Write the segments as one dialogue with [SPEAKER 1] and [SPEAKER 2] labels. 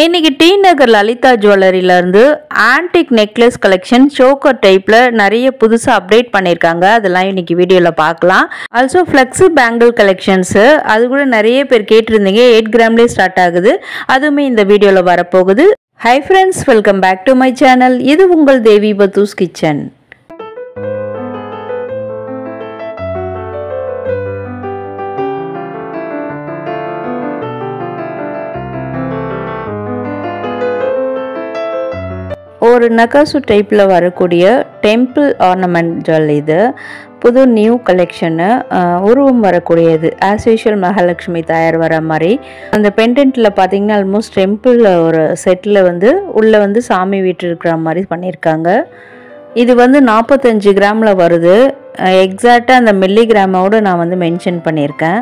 [SPEAKER 1] இன்னைக்கு டி நகர் லலிதா ஜுவல்லரியில இருந்து antique necklace collection choker டைப்ல நிறைய புதுசா அப்டேட் பண்ணிருக்காங்க. அதெல்லாம் இன்னைக்கு வீடியோல பார்க்கலாம். ஆல்சோ ஃப்ளெக்ஸி பேங்கிள் கலெக்ஷன்ஸ் அது கூட நிறைய பேர் கேட்டிருந்தீங்க. 8 கிராம்லேயே ஸ்டார்ட் ஆகுது. அதுவுமே இந்த வீடியோல வரப்போகுது. Hi friends, welcome back to my channel. இது உங்கள் தேவி பத்தூஸ் கிச்சன். ஒரு நகாசு டைப்பில் வரக்கூடிய டெம்பிள் ஆர்னமெண்ட் ஜுவல். இது புது நியூ கலெக்ஷனு, உருவம் வரக்கூடியது. ஆஸ் யூஷுவல் மகாலட்சுமி தாயார் வர மாதிரி அந்த பெண்டன்ட்டில் பார்த்தீங்கன்னா ஆல்மோஸ்ட் டெம்பிள் ஒரு செட்டில் உள்ளே சாமி வீட்டு இருக்கிற மாதிரி பண்ணியிருக்காங்க. இது 45 கிராமில் வருது. எக்ஸாக்டாக அந்த மில்லிகிராமோடு நான் மென்ஷன் பண்ணியிருக்கேன்.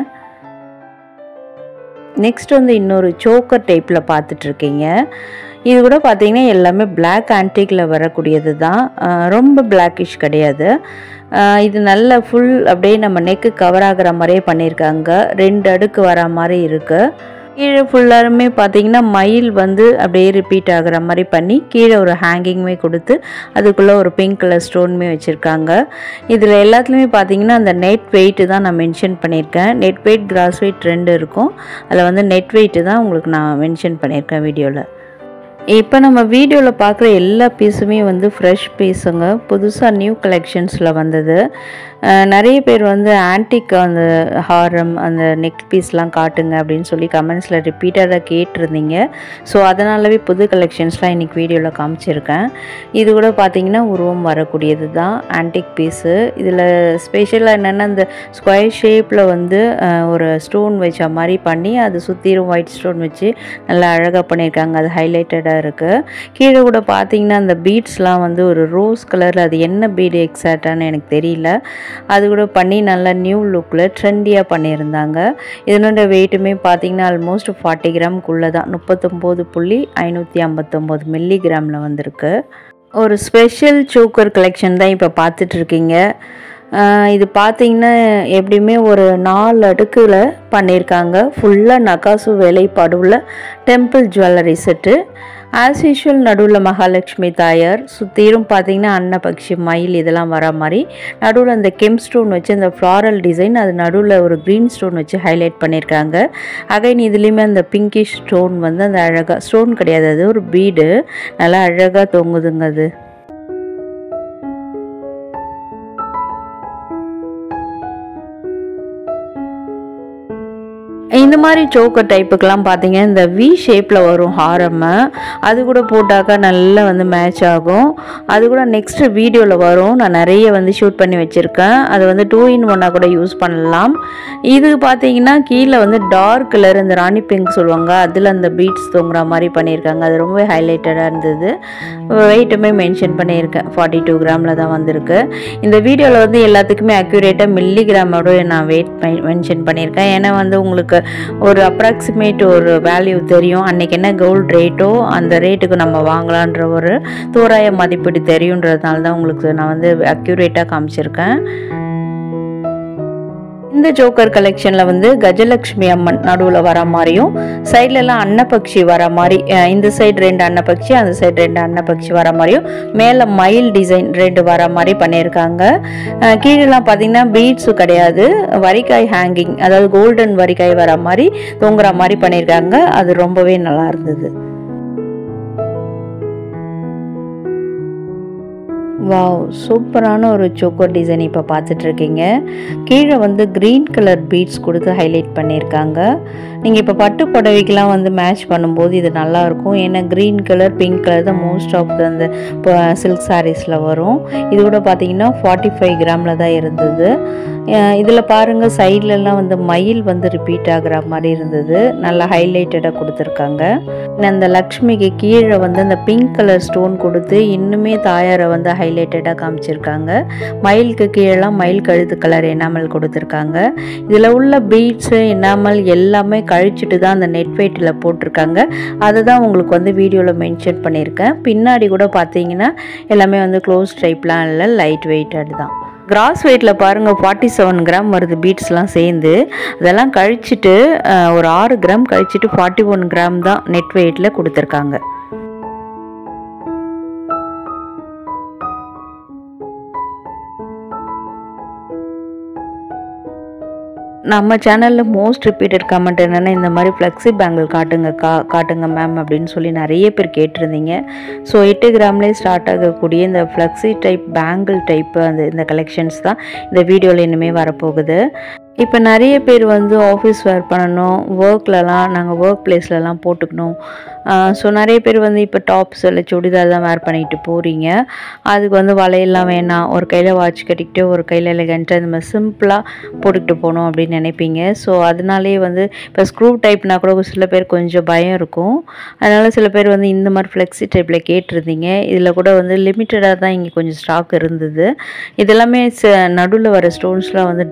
[SPEAKER 1] நெக்ஸ்ட் இன்னொரு சோக்கர் டைப்பில் பார்த்துட்ருக்கீங்க. இது கூட பார்த்தீங்கன்னா எல்லாமே பிளாக் ஆன்டிக்கில் வரக்கூடியது தான். ரொம்ப பிளாக்கிஷ் கிடையாது. இது நல்ல ஃபுல் அப்படியே நம்ம நெக்கு கவர் ஆகிற மாதிரியே பண்ணியிருக்காங்க. 2 அடுக்கு வர மாதிரி இருக்குது. கீழே ஃபுல்லாருமே பார்த்தீங்கன்னா மயில் அப்படியே ரிப்பீட் ஆகிற மாதிரி பண்ணி கீழே ஒரு ஹேங்கிங்குமே கொடுத்து அதுக்குள்ளே ஒரு பிங்க் கலர் ஸ்டோனுமே வச்சுருக்காங்க. இதில் எல்லாத்துலேயுமே பார்த்தீங்கன்னா அந்த நெட் வெயிட்டு தான் நான் மென்ஷன் பண்ணியிருக்கேன். நெட் வெயிட், கிராஸ் வெயிட் 2 இருக்கும். அதில் நெட் வெயிட்டு தான் உங்களுக்கு நான் மென்ஷன் பண்ணியிருக்கேன் வீடியோவில். இப்போ நம்ம வீடியோவில் பார்க்குற எல்லா பீஸுமே ஃப்ரெஷ் பீஸுங்க. புதுசாக நியூ கலெக்ஷன்ஸில் வந்தது. நிறைய பேர் ஆன்டிக் அந்த ஹாரம் அந்த நெக் பீஸ்லாம் காட்டுங்க அப்படின்னு சொல்லி கமெண்ட்ஸில் ரிப்பீட்டடாக கேட்டிருந்தீங்க. ஸோ அதனாலவே புது கலெக்ஷன்ஸ்லாம் இன்றைக்கி வீடியோவில் காமிச்சிருக்கேன். இது கூட பார்த்திங்கன்னா உருவம் வரக்கூடியது தான் ஆன்டிக் பீஸு. இதில் ஸ்பெஷலாக என்னென்னா இந்த ஸ்கொயர் ஷேப்பில் ஒரு ஸ்டோன் வச்ச மாதிரி பண்ணி அது சுற்றிலும் ஒயிட் ஸ்டோன் வச்சு நல்லா அழகாக பண்ணியிருக்காங்க. அது ஹைலைட்டடாக இருக்குது. கீழே கூட பார்த்தீங்கன்னா அந்த பீட்ஸ்லாம் ஒரு ரோஸ் கலரில், அது என்ன பீடு எக்ஸாக்டானு எனக்கு தெரியல, அது கூட பண்ணி நல்லா நியூ லுக்கில் ட்ரெண்டியாக பண்ணியிருந்தாங்க. இதனோட வெயிட்டுமே பார்த்தீங்கன்னா ஆல்மோஸ்ட் 40 கிராமுக்குள்ளே தான். 39.559 மில்லிகிராமில் வந்திருக்கு. ஒரு ஸ்பெஷல் சோக்கர் கலெக்ஷன் தான் இப்போ பார்த்துட்ருக்கீங்க. இது பார்த்தீங்கன்னா எப்படியுமே ஒரு 4 அடுக்கில் பண்ணியிருக்காங்க. ஃபுல்லாக நகாசு வேலைப்பாடுள்ள temple jewellery set. As usual நடுவில் மகாலட்சுமி தாயார், சுற்றிலும் பார்த்தீங்கன்னா அன்னபக்ஷி, மயில் இதெல்லாம் வர மாதிரி நடுவில் அந்த கெம் ஸ்டோன் வச்சு அந்த ஃப்ளாரல் டிசைன், அது நடுவில் ஒரு க்ரீன் ஸ்டோன் வச்சு ஹைலைட் பண்ணியிருக்காங்க. அகைன் இதுலேயுமே அந்த பிங்கிஷ் ஸ்டோன் அந்த அழகாக, ஸ்டோன் கிடையாது, அது ஒரு பீடு, நல்லா அழகாக தொங்குதுங்க. அது இந்த மாதிரி சோக்கர் டைப்புக்கெலாம் பார்த்தீங்கன்னா இந்த வி ஷேப்பில் வரும் ஹாரம், அது கூட போட்டாக்கா நல்லா மேட்ச் ஆகும். அது கூட நெக்ஸ்ட் வீடியோவில் வரும். நான் நிறைய ஷூட் பண்ணி வச்சுருக்கேன். அது 2 in 1 கூட யூஸ் பண்ணலாம். இது பார்த்தீங்கன்னா கீழே டார்க் கலர், இந்த ராணி பிங்க் சொல்லுவாங்க, அதில் அந்த பீட்ஸ் தொங்குற மாதிரி பண்ணியிருக்காங்க. அது ரொம்ப ஹைலைட்டடாக இருந்தது. வெயிட்டுமே மென்ஷன் பண்ணியிருக்கேன். 42 கிராமில் தான் வந்திருக்கு. இந்த வீடியோவில் எல்லாத்துக்குமே அக்யூரேட்டாக மில்லிகிராமோட நான் வெயிட் மென்ஷன் பண்ணியிருக்கேன். ஏன்னா உங்களுக்கு ஒரு அப்ராக்சிமேட் ஒரு வேல்யூ தெரியும். அன்றைக்கி என்ன கோல்டு ரேட்டோ அந்த ரேட்டுக்கு நம்ம வாங்கலான்ற ஒரு தோராய மதிப்பீடு தெரியுன்றதுனால தான் உங்களுக்கு நான் அக்யூரேட்டாக காமிச்சிருக்கேன். இந்த ஜோக்கர் கலெக்ஷனில் கஜலட்சுமி அம்மன் நடுவில் வர மாதிரியும், சைட்லலாம் அன்னபக்ஷி வர மாதிரி, இந்த சைடு 2 அன்னபக்ஷி, அந்த சைடு 2 அன்னபக்ஷி வர மாதிரியும், மேலே மயில் டிசைன் 2 வர மாதிரி பண்ணியிருக்காங்க. கீழெல்லாம் பார்த்தீங்கன்னா பீட்ஸு கிடையாது, வரிக்காய் ஹேங்கிங், அதாவது கோல்டன் வரிக்காய் வர மாதிரி தொங்குற மாதிரி பண்ணியிருக்காங்க. அது ரொம்பவே நல்லா இருந்தது. வாவ், சூப்பரான ஒரு சோக்கர் டிசைன் இப்போ பார்த்துட்ருக்கீங்க. கீழே க்ரீன் கலர் பீட்ஸ் கொடுத்து ஹைலைட் பண்ணியிருக்காங்க. நீங்கள் இப்போ பட்டு புடவைக்கெலாம் மேட்ச் பண்ணும்போது இது நல்லாயிருக்கும். ஏன்னா க்ரீன் கலர், பிங்க் கலர் தான் மோஸ்ட் ஆஃப் அந்த சில்க் சாரீஸில் வரும். இது கூட பார்த்தீங்கன்னா 45 கிராமில் தான் இருந்தது. இதில் பாருங்கள் சைட்லலாம் மயில் ரிப்பீட் ஆகிற மாதிரி இருந்தது. நல்லா ஹைலைட்டடாக கொடுத்துருக்காங்க. அந்த லக்ஷ்மிக்கு கீழே அந்த பிங்க் கலர் ஸ்டோன் கொடுத்து இன்னுமே தாயாரை ஹைலைட்டடாக காமிச்சிருக்காங்க. மயிலுக்கு கீழெல்லாம் மயில் கழுத்து கலர் எனாமல் கொடுத்துருக்காங்க. இதில் உள்ள பீட்ஸு எனாமல் எல்லாமே கழிச்சிட்டு தான் அந்த நெட் வெயிட்டில் போட்டிருக்காங்க. அதை தான் உங்களுக்கு வீடியோவில் மென்ஷன் பண்ணியிருக்கேன். பின்னாடி கூட பார்த்தீங்கன்னா எல்லாமே க்ளோஸ் டைப்லாம் இல்லை, லைட் வெயிட்டட் தான். கிராஸ் வெயிட்டில் பாருங்கள் 47 கிராம் வருது பீட்ஸ்லாம் சேர்ந்து. அதெல்லாம் கழிச்சிட்டு ஒரு 6 கிராம் கழிச்சிட்டு 41 கிராம் தான் நெட் வெயிட்டில் கொடுத்துருக்காங்க. நம்ம சேனலில் மோஸ்ட் ரிப்பீட்டட் கமெண்ட் என்னென்னா, இந்த மாதிரி ஃப்ளெக்ஸி பேங்கிள் காட்டுங்க மேம் அப்படின்னு சொல்லி நிறைய பேர் கேட்டிருந்தீங்க. ஸோ 8 கிராம்லேயே ஸ்டார்ட் ஆகக்கூடிய இந்த ஃப்ளெக்ஸி டைப் பேங்கிள் டைப்பு இந்த கலெக்ஷன்ஸ் தான் இந்த வீடியோவில் இனிமேல் வரப்போகுது. இப்போ நிறைய பேர் வந்து ஆஃபீஸ் வேர் பண்ணணும், நாங்கள் ஒர்க் பிளேஸ்லலாம் போட்டுக்கணும். ஸோ நிறைய பேர் வந்து இப்போ டாப்ஸ் இல்லை சுடிதார் தான் வேர் பண்ணிட்டு போகிறீங்க. அதுக்கு வந்து வளையல்லாம் வேணாம், ஒரு கையில் வாட்ச் கட்டிக்கிட்டு ஒரு கையில் எலகெண்ட்டாக இந்த மாதிரி சிம்பிளாக போட்டுக்கிட்டு போகணும் அப்படின்னு நினைப்பீங்க. ஸோ அதனாலே வந்து இப்போ ஸ்க்ரூ டைப்னா கூட சில பேர் கொஞ்சம் பயம் இருக்கும். அதனால் சில பேர் வந்து இந்த மாதிரி ஃப்ளெக்ஸி டைப்பில் கேட்டிருந்தீங்க. இதில் கூட வந்து லிமிட்டடாக தான் இங்கே கொஞ்சம் ஸ்டாக் இருந்தது. இதெல்லாமே நடுவில் வர ஸ்டோன்ஸ்லாம் வந்து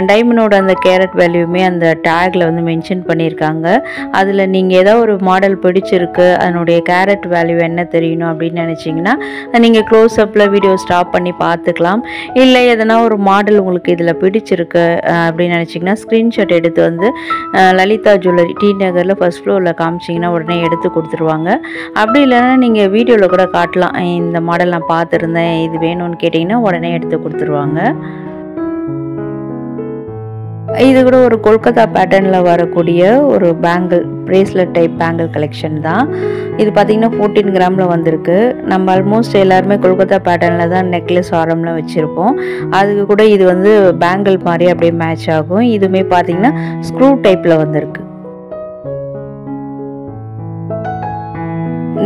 [SPEAKER 1] டைமண்டோட அந்த கேரட் வேல்யூமே அந்த டேக்கில் வந்து மென்ஷன் பண்ணியிருக்காங்க. அதில் நீங்கள் ஏதாவது ஒரு மாடல் பிடிச்சிருக்கு, அதனுடைய கேரட் வேல்யூ என்ன தெரியணும் அப்படின்னு நினச்சிங்கன்னா நீங்கள் க்ளோஸ்அப்பில் வீடியோ ஸ்டாப் பண்ணி பார்த்துக்கலாம். இல்லை எதனா ஒரு மாடல் உங்களுக்கு இதில் பிடிச்சிருக்கு அப்படின்னு நினச்சிங்கன்னா ஸ்க்ரீன்ஷாட் எடுத்து வந்து லலிதா ஜுவல்லரி டி நகரில் ஃபர்ஸ்ட் ஃப்ளோரில் காமிச்சிங்கன்னா உடனே எடுத்து கொடுத்துருவாங்க. அப்படி இல்லைன்னா நீங்கள் வீடியோவில் கூட காட்டலாம், இந்த மாடல் நான் பார்த்துருந்தேன், இது வேணும்னு கேட்டிங்கன்னா உடனே எடுத்து கொடுத்துருவாங்க. இது கூட ஒரு கொல்கத்தா பேட்டர்னில் வரக்கூடிய ஒரு bangle bracelet type bangle collection தான். இது பார்த்திங்கன்னா 14 கிராமில் வந்திருக்கு. நம்ம ஆல்மோஸ்ட் எல்லாருமே கொல்கத்தா பேட்டர்னில் தான் நெக்லஸ் ஆரம்லாம் வச்சுருப்போம். அதுக்கு கூட இது வந்து பேங்கிள் மாதிரி அப்படியே மேட்ச் ஆகும். இதுவுமே பார்த்திங்கன்னா ஸ்க்ரூ டைப்பில் வந்திருக்கு.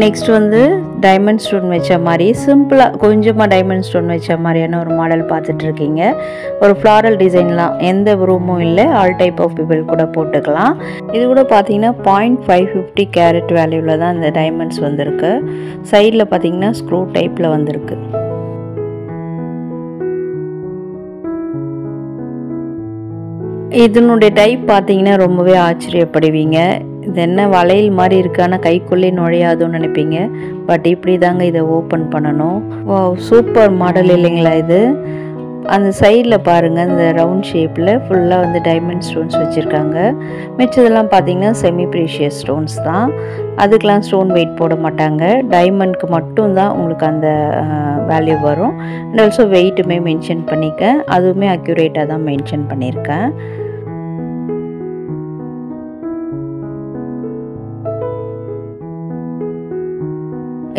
[SPEAKER 1] நெக்ஸ்ட் வந்து டைமண்ட் ஸ்டோன் வச்ச மாதிரி சிம்பிளாக கொஞ்சமாக டைமண்ட் ஸ்டோன் வச்ச மாதிரியான ஒரு மாடல் பார்த்துட்ருக்கீங்க. ஒரு ஃப்ளாரல் டிசைன்லாம் எந்த ரூமும் இல்லை, ஆல் டைப் ஆஃப் பீப்பிள் கூட போட்டுக்கலாம். இது கூட பார்த்தீங்கன்னா 0.550 கேரட் வேல்யூவில் தான் இந்த டைமண்ட்ஸ் வந்திருக்கு. சைடில் பார்த்தீங்கன்னா ஸ்க்ரூ டைப்பில் வந்திருக்கு. இதனுடைய டைப் பார்த்தீங்கன்னா ரொம்பவே ஆச்சரியப்படுவீங்க. இது என்ன வளையல் மாதிரி இருக்கான கைக்குள்ளே நுழையாதுன்னு நினைப்பீங்க. பட் இப்படி தாங்க இதை ஓப்பன் பண்ணணும். சூப்பர் மாடல் இல்லைங்களா இது? அந்த சைடில் பாருங்கள், இந்த ரவுண்ட் ஷேப்பில் ஃபுல்லாக வந்து டைமண்ட் ஸ்டோன்ஸ் வச்சுருக்காங்க. மிச்சதெல்லாம் பார்த்தீங்கன்னா செமி ப்ரீஷியஸ் ஸ்டோன்ஸ் தான். அதுக்கெலாம் ஸ்டோன் வெயிட் போட மாட்டாங்க. டைமண்ட்க்கு மட்டும்தான் உங்களுக்கு அந்த வேல்யூ வரும். அண்ட் ஆல்சோ வெயிட்டுமே மென்ஷன் பண்ணியிருக்கேன். அதுவுமே அக்யூரேட்டாக தான் மென்ஷன் பண்ணியிருக்கேன்.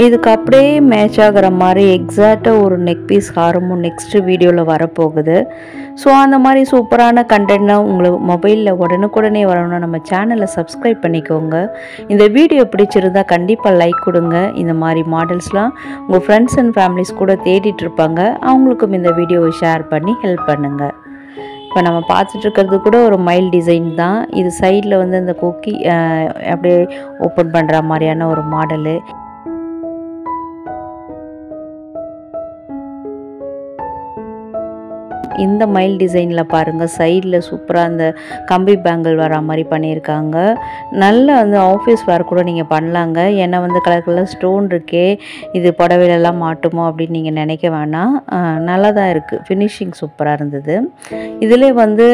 [SPEAKER 1] இதுக்கு அப்படியே மேட்ச் ஆகிற மாதிரி எக்ஸாக்டாக ஒரு நெக் பீஸ் ஹாரமும் நெக்ஸ்ட்டு வீடியோவில் வரப்போகுது. ஸோ அந்த மாதிரி சூப்பரான கண்டென்ட்லாம் உங்களுக்கு மொபைலில் உடனுக்குடனே வரணும்னா நம்ம சேனலை சப்ஸ்கிரைப் பண்ணிக்கோங்க. இந்த வீடியோ பிடிச்சிருந்தா கண்டிப்பாக லைக் கொடுங்க. இந்த மாதிரி மாடல்ஸ்லாம் உங்கள் ஃப்ரெண்ட்ஸ் அண்ட் ஃபேமிலிஸ் கூட தேடிட்டு இருப்பாங்க, அவங்களுக்கும் இந்த வீடியோவை ஷேர் பண்ணி ஹெல்ப் பண்ணுங்கள். இப்போ நம்ம பார்த்துட்ருக்கிறது கூட ஒரு மைல் டிசைன் தான். இது சைடில் வந்து அந்த கொக்கி அப்படியே ஓப்பன் பண்ணுற மாதிரியான ஒரு மாடலு. இந்த மைல் டிசைனில் பாருங்கள், சைடில் சூப்பராக அந்த கம்பி பேங்கிள் வர மாதிரி பண்ணியிருக்காங்க. நல்ல வந்து ஆஃபீஸ் வேர் கூட நீங்கள் பண்ணலாங்க. ஏன்னா வந்து கலர் கலர் ஸ்டோன் இருக்கே, இது புடவையிலலாம் மாட்டுமோ அப்படின்னு நீங்கள் நினைக்க வேணாம். நல்லா தான் இருக்குது, ஃபினிஷிங் சூப்பராக இருந்தது. இதிலே வந்து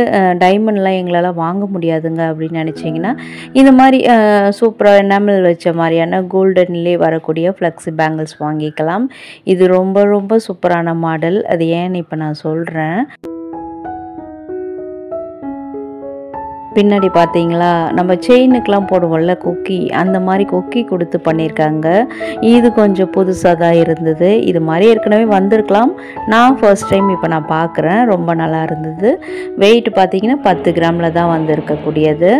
[SPEAKER 1] டைமண்ட்லாம் எங்களால் வாங்க முடியாதுங்க அப்படின்னு நினச்சிங்கன்னா இந்த மாதிரி சூப்பராக எனாமல் வச்ச மாதிரியான கோல்டன்லேயே வரக்கூடிய ஃப்ளெக்ஸி பேங்கிள்ஸ் வாங்கிக்கலாம். இது ரொம்ப ரொம்ப சூப்பரான மாடல். அது ஏன்னு இப்போ நான் சொல்கிறேன். பின்னாடி பார்த்தீங்களா, நம்ம செயினுக்கெலாம் போடுவோம்ல கொக்கி, அந்த மாதிரி கொக்கி கொடுத்து பண்ணியிருக்காங்க. இது கொஞ்சம் புதுசாக தான் இருந்தது. இது மாதிரி ஏற்கனவே வந்திருக்கலாம், நான் ஃபர்ஸ்ட் டைம் இப்போ நான் பார்க்குறேன். ரொம்ப நல்லா இருந்தது. வெயிட் பார்த்தீங்கன்னா 10 கிராமில் தான் வந்திருக்கக்கூடியது.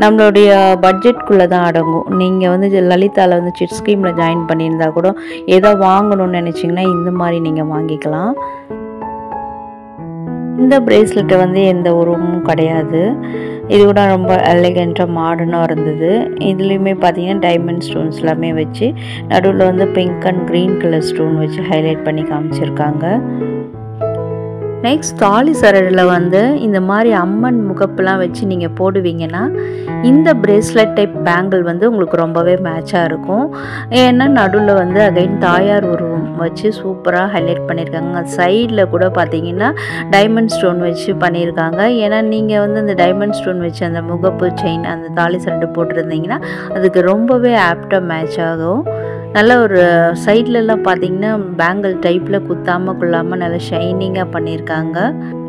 [SPEAKER 1] நம்மளுடைய பட்ஜெட்குள்ளே தான் அடங்கும். நீங்கள் வந்து லலிதாவில் வந்து சிட் ஸ்கீமில் ஜாயின் பண்ணியிருந்தா கூட ஏதோ வாங்கணும்னு நினச்சிங்கன்னா இந்த மாதிரி நீங்கள் வாங்கிக்கலாம். இந்த பிரேஸ்லெட்டை வந்து எந்த உருவமும் கிடையாது. இது கூட ரொம்ப எலிகெண்ட்டாக மாடர்னாக இருந்தது. இதுலேயுமே பார்த்தீங்கன்னா டைமண்ட் ஸ்டோன்ஸ் எல்லாமே வச்சு நடுவில் வந்து pink and green colour stone வச்சு ஹைலைட் பண்ணி காமிச்சிருக்காங்க. நெக்ஸ்ட் தாலி சரடில் வந்து இந்த மாதிரி அம்மன் முகப்புலாம் வச்சு நீங்கள் போடுவீங்கன்னா இந்த பிரேஸ்லெட் டைப் பேங்கிள் வந்து உங்களுக்கு ரொம்பவே மேட்சாக இருக்கும். ஏன்னா நடுவில் வந்து அகைன் தாயார் உருவம் வச்சு சூப்பராக ஹைலைட் பண்ணியிருக்காங்க. சைடில் கூட பார்த்தீங்கன்னா டைமண்ட் ஸ்டோன் வச்சு பண்ணியிருக்காங்க. ஏன்னா நீங்கள் வந்து அந்த டைமண்ட் ஸ்டோன் வச்சு அந்த முகப்பு செயின் அந்த தாலி சரடு போட்டிருந்தீங்கன்னா அதுக்கு ரொம்பவே ஆப்டாக மேட்ச் ஆகும். நல்ல ஒரு சைட்லலாம் பார்த்தீங்கன்னா பேங்கிள் டைப்பில் குத்தாமல் கொள்ளாமல் நல்லா ஷைனிங்காக பண்ணியிருக்காங்க.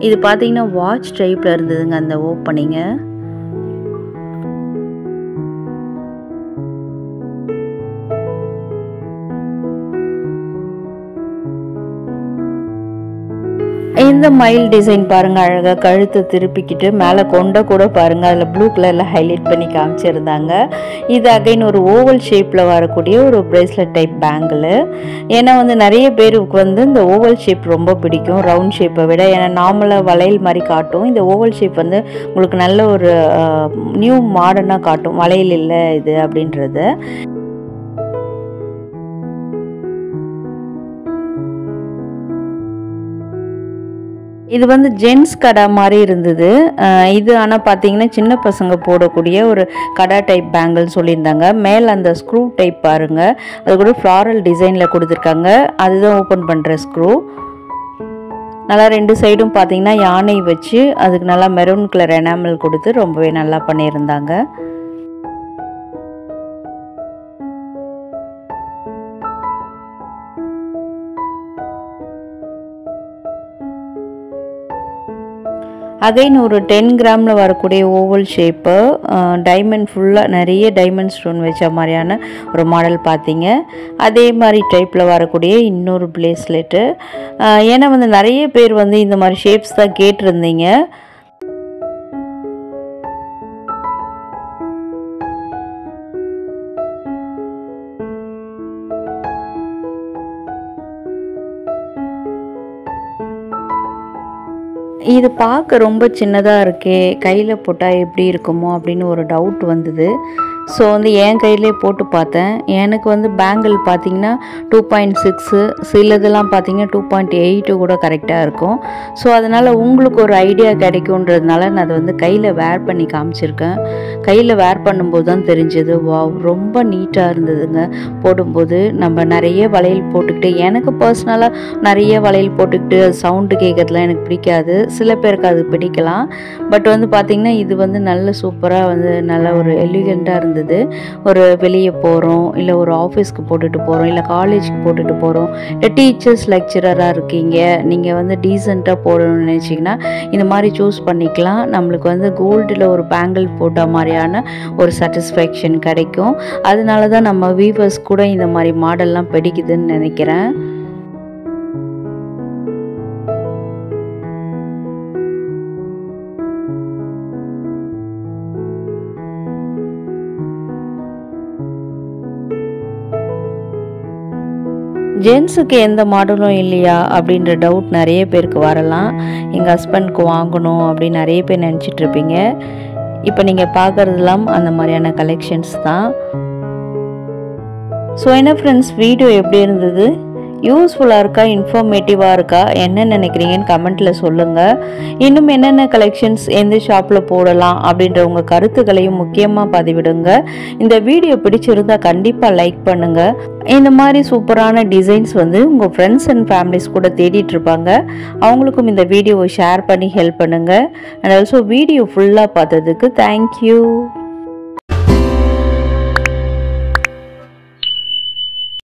[SPEAKER 1] இது பார்த்தீங்கன்னா வாட்ச் டைப்பில் இருந்ததுங்க அந்த ஓப்பனிங்கு. இந்த மயில் டிசைன் பாருங்கள், அழகாக கழுத்தை திருப்பிக்கிட்டு மேலே கொண்டை கூட பாருங்கள் அதில் ப்ளூ கலரில் ஹைலைட் பண்ணி காமிச்சிருந்தாங்க. இது அகைன் ஒரு ஓவல் ஷேப்பில் வரக்கூடிய ஒரு பிரேஸ்லெட் டைப் பேங்கிள். ஏன்னா வந்து நிறைய பேருக்கு வந்து இந்த ஓவல் ஷேப் ரொம்ப பிடிக்கும் ரவுண்ட் ஷேப்பை விட. ஏன்னா நார்மலாக வளையல் மாதிரி காட்டும், இந்த ஓவல் ஷேப் வந்து உங்களுக்கு நல்ல ஒரு நியூ மாடர்னாக காட்டும், வளையல் இல்லை இது அப்படின்றது. இது வந்து ஜென்ஸ் கடா மாதிரி இருந்தது. இது ஆனால் பார்த்தீங்கன்னா சின்ன பசங்க போடக்கூடிய ஒரு கடா டைப் பேங்கிள் சொல்லியிருந்தாங்க. மேலே அந்த ஸ்க்ரூ டைப் பாருங்கள், அது கூட ஃப்ளாரல் டிசைனில் கொடுத்துருக்காங்க. அதுதான் ஓப்பன் பண்ணுற ஸ்க்ரூ. நல்லா ரெண்டு சைடும் பார்த்தீங்கன்னா யானை வச்சு அதுக்கு நல்லா மெரூன் கலர் எனாமல் கொடுத்து ரொம்பவே நல்லா பண்ணியிருந்தாங்க. அகைன் ஒரு 10 கிராமில் வரக்கூடிய ஓவல் ஷேப்பு டைமண்ட் ஃபுல்லாக நிறைய டைமண்ட் ஸ்டோன் வச்ச மாதிரியான ஒரு மாடல் பார்த்தீங்க. அதே மாதிரி டைப்பில் வரக்கூடிய இன்னொரு பிரேஸ்லெட்டு. ஏன்னா வந்து நிறைய பேர் வந்து இந்த மாதிரி ஷேப்ஸ் தான் கேட்டிருந்தீங்க. இது பார்க்க ரொம்ப சின்னதாக இருக்கே, கையில் போட்டால் எப்படி இருக்குமோ அப்படின்னு ஒரு டவுட் வந்தது. ஸோ வந்து என் கையிலே போட்டு பார்த்தேன். எனக்கு வந்து பேங்கிள் பார்த்திங்கன்னா 2.6, சிலதெல்லாம் பார்த்திங்கன்னா 2.8 கூட கரெக்டாக இருக்கும். ஸோ அதனால் உங்களுக்கு ஒரு ஐடியா கிடைக்குன்றதுனால நான் அதை வந்து கையில் வேர் பண்ணி காமிச்சிருக்கேன். கையில் வேர் பண்ணும்போது தான் தெரிஞ்சது, வாவ் ரொம்ப நீட்டாக இருந்ததுங்க. போடும்போது நம்ம நிறைய வளையல் போட்டுக்கிட்டு, எனக்கு பர்சனலாக நிறைய வளையல் போட்டுக்கிட்டு அது சவுண்டு கேட்கறதுலாம் எனக்கு பிடிக்காது. சில பேருக்கு அது பிடிக்கலாம். பட் வந்து பார்த்திங்கன்னா இது வந்து நல்ல சூப்பராக வந்து நல்ல ஒரு எலிகெண்ட்டாக இருந்தது. ஒரு வெளியே போகிறோம், இல்லை ஒரு ஆஃபீஸ்க்கு போட்டுட்டு போகிறோம், இல்லை காலேஜுக்கு போட்டுட்டு போகிறோம், இல்லை டீச்சர்ஸ் லெக்சரராக இருக்கீங்க, நீங்கள் வந்து டீசெண்டாக போடணும்னு நினச்சிங்கன்னா இந்த மாதிரி சூஸ் பண்ணிக்கலாம். நம்மளுக்கு வந்து கோல்டில் ஒரு பேங்கிள் போட்ட மாதிரியான ஒரு சாட்டிஸ்ஃபேக்ஷன் கிடைக்கும். அதனால தான் நம்ம வீவர்ஸ் கூட இந்த மாதிரி மாடல்லாம் பிடிக்குதுன்னு நினைக்கிறேன். ஜென்ஸுக்கு எந்த மாடலும் இல்லையா அப்படின்ற டவுட் நிறைய பேருக்கு வரலாம். எங்கள் ஹஸ்பண்ட்க்கு வாங்கணும் அப்படின்னு நிறைய பேர் நினச்சிட்ருப்பீங்க. இப்போ நீங்கள் பார்க்குறதுலாம் அந்த மாதிரியான கலெக்ஷன்ஸ் தான். ஸோ என்ன ஃப்ரெண்ட்ஸ், வீடியோ எப்படி இருந்தது? யூஸ்ஃபுல்லாக இருக்கா, இன்ஃபர்மேட்டிவாக இருக்கா, என்ன நினைக்கிறீங்கன்னு கமெண்ட்டில் சொல்லுங்கள். இன்னும் என்னென்ன கலெக்ஷன்ஸ் எந்த ஷாப்பில் போடலாம் அப்படின்ற உங்கள் கருத்துக்களையும் முக்கியமாக பதிவிடுங்க. இந்த வீடியோ பிடிச்சிருந்தா கண்டிப்பாக லைக் பண்ணுங்கள். இந்த மாதிரி சூப்பரான டிசைன்ஸ் வந்து உங்கள் ஃப்ரெண்ட்ஸ் அண்ட் ஃபேமிலிஸ் கூட தேடிட்டு இருப்பாங்க. அவங்களுக்கும் இந்த வீடியோவை ஷேர் பண்ணி ஹெல்ப் பண்ணுங்கள். அண்ட் ஆல்சோ வீடியோ ஃபுல்லாக பார்த்ததுக்கு தேங்க்யூ.